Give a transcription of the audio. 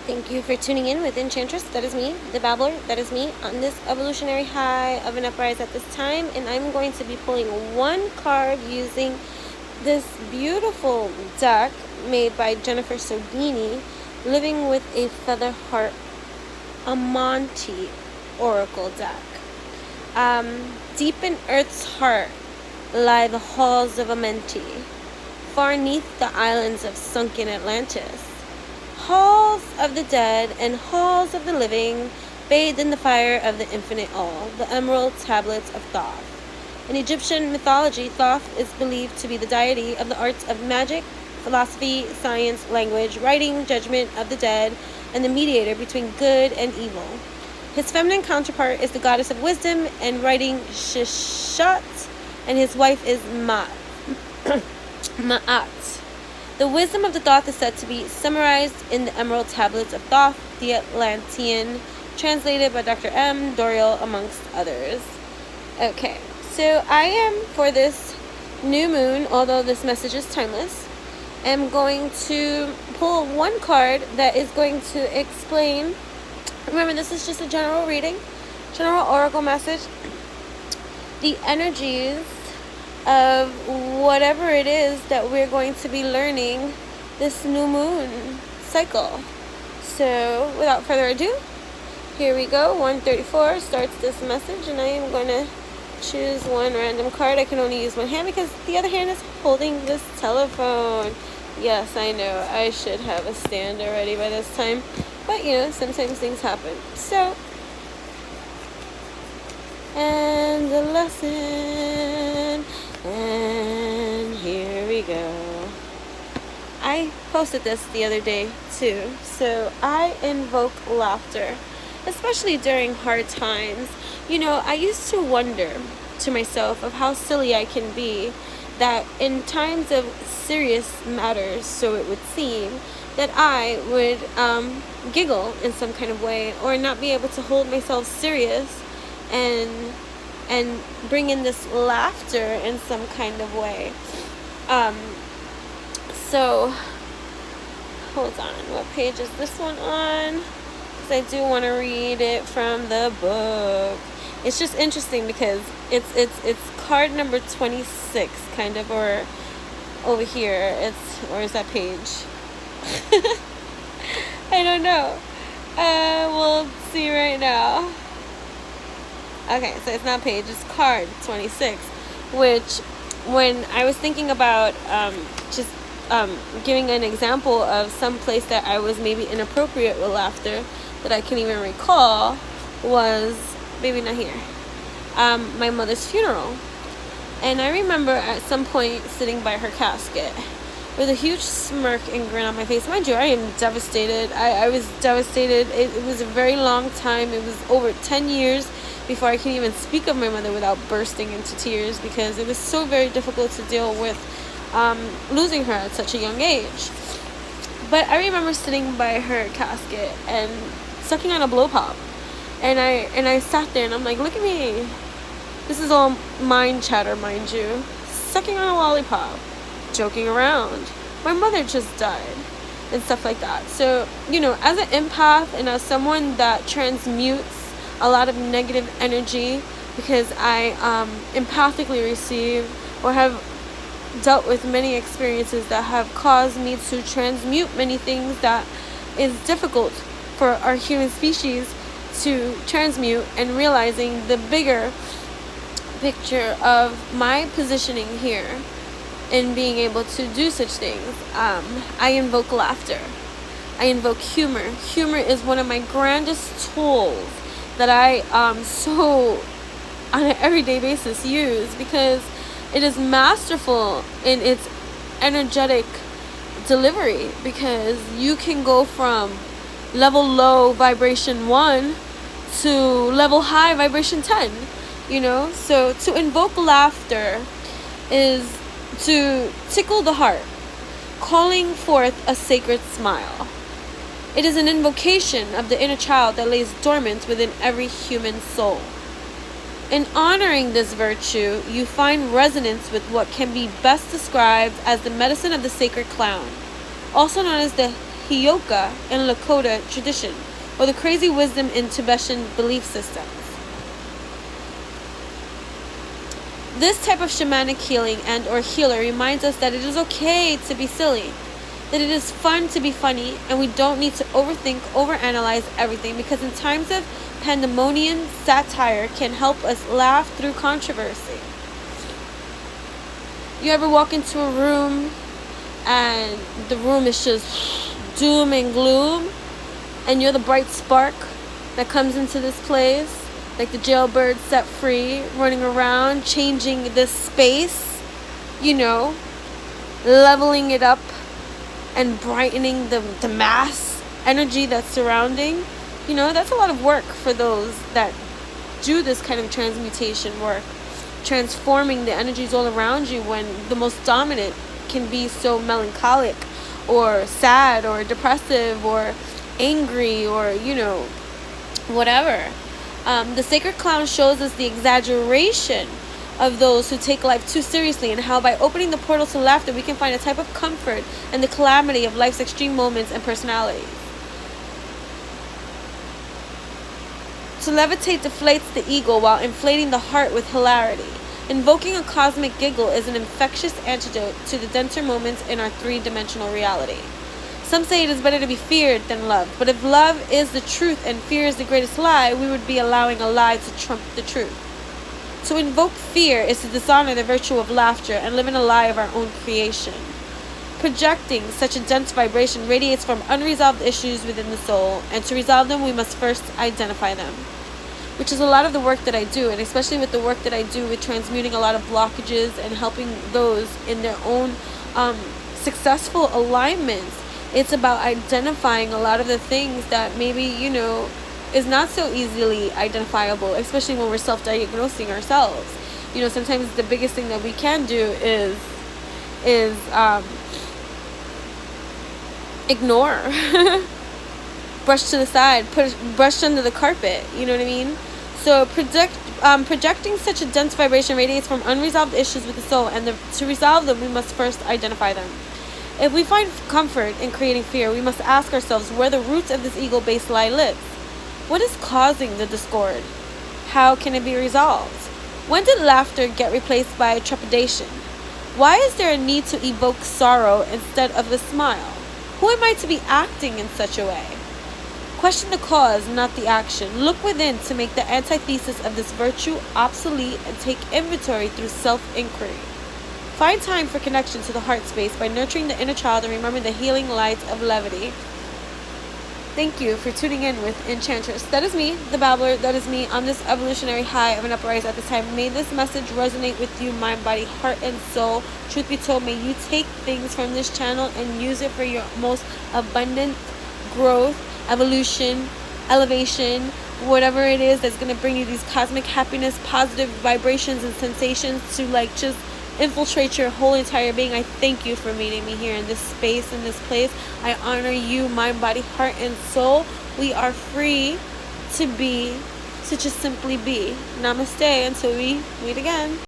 Thank you for tuning in with Enchantress. That is me, TheBabbler. That is me on this evolutionary high of an uprise at this time. And I'm going to be pulling one card using this beautiful deck made by Jennifer Sodini, Living with a Feather Heart Amenti Oracle Deck. Deep in Earth's heart lie the halls of Amenti, far neath the islands of sunken Atlantis. Halls of the dead and halls of the living, bathed in the fire of the infinite all, the emerald tablets of Thoth. In Egyptian mythology, Thoth is believed to be the deity of the arts of magic, philosophy, science, language, writing, judgment of the dead, and the mediator between good and evil. His feminine counterpart is the goddess of wisdom and writing, Shishat, and his wife is Ma'at. The wisdom of the Thoth is said to be summarized in the Emerald Tablets of Thoth, the Atlantean, translated by Dr. M. Doriel, amongst others. Okay, so I am, for this new moon, although this message is timeless, am going to pull one card that is going to explain. Remember, this is just a general reading, general oracle message, the energies of whatever it is that we're going to be learning this new moon cycle. So without further ado, here we go. 134 starts this message, and I am going to choose one random card. I can only use one hand because the other hand is holding this telephone. Yes, I know, I should have a stand already by this time, but you know, sometimes things happen. So, and the lesson, and here we go. I posted this the other day too. So I invoke laughter, especially during hard times. You know, I used to wonder to myself of how silly I can be, that in times of serious matters, so it would seem, that I would giggle in some kind of way, or not be able to hold myself serious and bring in this laughter in some kind of way. So hold on, what page is this one on? Because I do want to read it from the book. It's just interesting because it's card number 26, kind of, or over here. Or is that page? I don't know. We'll see right now. Okay, so it's not page, it's card 26, which, when I was thinking about giving an example of some place that I was maybe inappropriate with laughter that I can even recall, was maybe not here, my mother's funeral. And I remember at some point sitting by her casket with a huge smirk and grin on my face. Mind you, I am devastated. I was devastated. It was a very long time. It was over 10 years before I can even speak of my mother without bursting into tears, because it was so very difficult to deal with losing her at such a young age. But I remember sitting by her casket and sucking on a blow pop. And I sat there and I'm like, look at me. This is all mind chatter, mind you. Sucking on a lollipop. Joking around. My mother just died. And stuff like that. So, you know, as an empath and as someone that transmutes a lot of negative energy, because I empathically receive or have dealt with many experiences that have caused me to transmute many things that is difficult for our human species to transmute, and realizing the bigger picture of my positioning here in being able to do such things. I invoke laughter. I invoke humor. Humor is one of my grandest tools that I so on an everyday basis use, because it is masterful in its energetic delivery, because you can go from level low vibration 1 to level high vibration 10, you know. So to invoke laughter is to tickle the heart, calling forth a sacred smile. It is an invocation of the inner child that lays dormant within every human soul. In honoring this virtue, you find resonance with what can be best described as the medicine of the sacred clown, also known as the Hioka in Lakota tradition, or the crazy wisdom in Tibetan belief systems. This type of shamanic healing and or healer reminds us that it is okay to be silly, that it is fun to be funny, and we don't need to overthink, overanalyze everything, because in times of pandemonium, satire can help us laugh through controversy. You ever walk into a room and the room is just doom and gloom, and you're the bright spark that comes into this place, like the jailbird set free, running around, changing this space, leveling it up and brightening the mass energy that's surrounding. That's a lot of work for those that do this kind of transmutation work, transforming the energies all around you, when the most dominant can be so melancholic or sad or depressive or angry or whatever. The sacred clown shows us the exaggeration of those who take life too seriously, and how by opening the portal to laughter we can find a type of comfort in the calamity of life's extreme moments and personalities. To levitate deflates the ego while inflating the heart with hilarity. Invoking a cosmic giggle is an infectious antidote to the denser moments in our three-dimensional reality. Some say it is better to be feared than loved, but if love is the truth and fear is the greatest lie, we would be allowing a lie to trump the truth. To invoke fear is to dishonor the virtue of laughter and live in a lie of our own creation. Projecting such a dense vibration radiates from unresolved issues within the soul, and to resolve them we must first identify them, which is a lot of the work that I do, and especially with the work that I do with transmuting a lot of blockages and helping those in their own successful alignments. It's about identifying a lot of the things that maybe, is not so easily identifiable, especially when we're self-diagnosing ourselves. Sometimes the biggest thing that we can do is ignore, brush to the side, brush under the carpet. You know what I mean? So projecting such a dense vibration radiates from unresolved issues with the soul, and to resolve them, we must first identify them. If we find comfort in creating fear, we must ask ourselves where the roots of this ego-based lie live. What is causing the discord? How can it be resolved? When did laughter get replaced by trepidation? Why is there a need to evoke sorrow instead of a smile? Who am I to be acting in such a way? Question the cause, not the action. Look within to make the antithesis of this virtue obsolete, and take inventory through self-inquiry. Find time for connection to the heart space by nurturing the inner child and remembering the healing light of levity. Thank you for tuning in with Enchantress. That is me, TheBabbler. That is me on this evolutionary high of an uprise at this time. May this message resonate with you, mind, body, heart, and soul. Truth be told, may you take things from this channel and use it for your most abundant growth, evolution, elevation, whatever it is that's going to bring you these cosmic happiness, positive vibrations and sensations to just infiltrate your whole entire being. I thank you for meeting me here in this space, in this place. I honor you, mind, body, heart, and soul. We are free to be, to just simply be. Namaste until we meet again.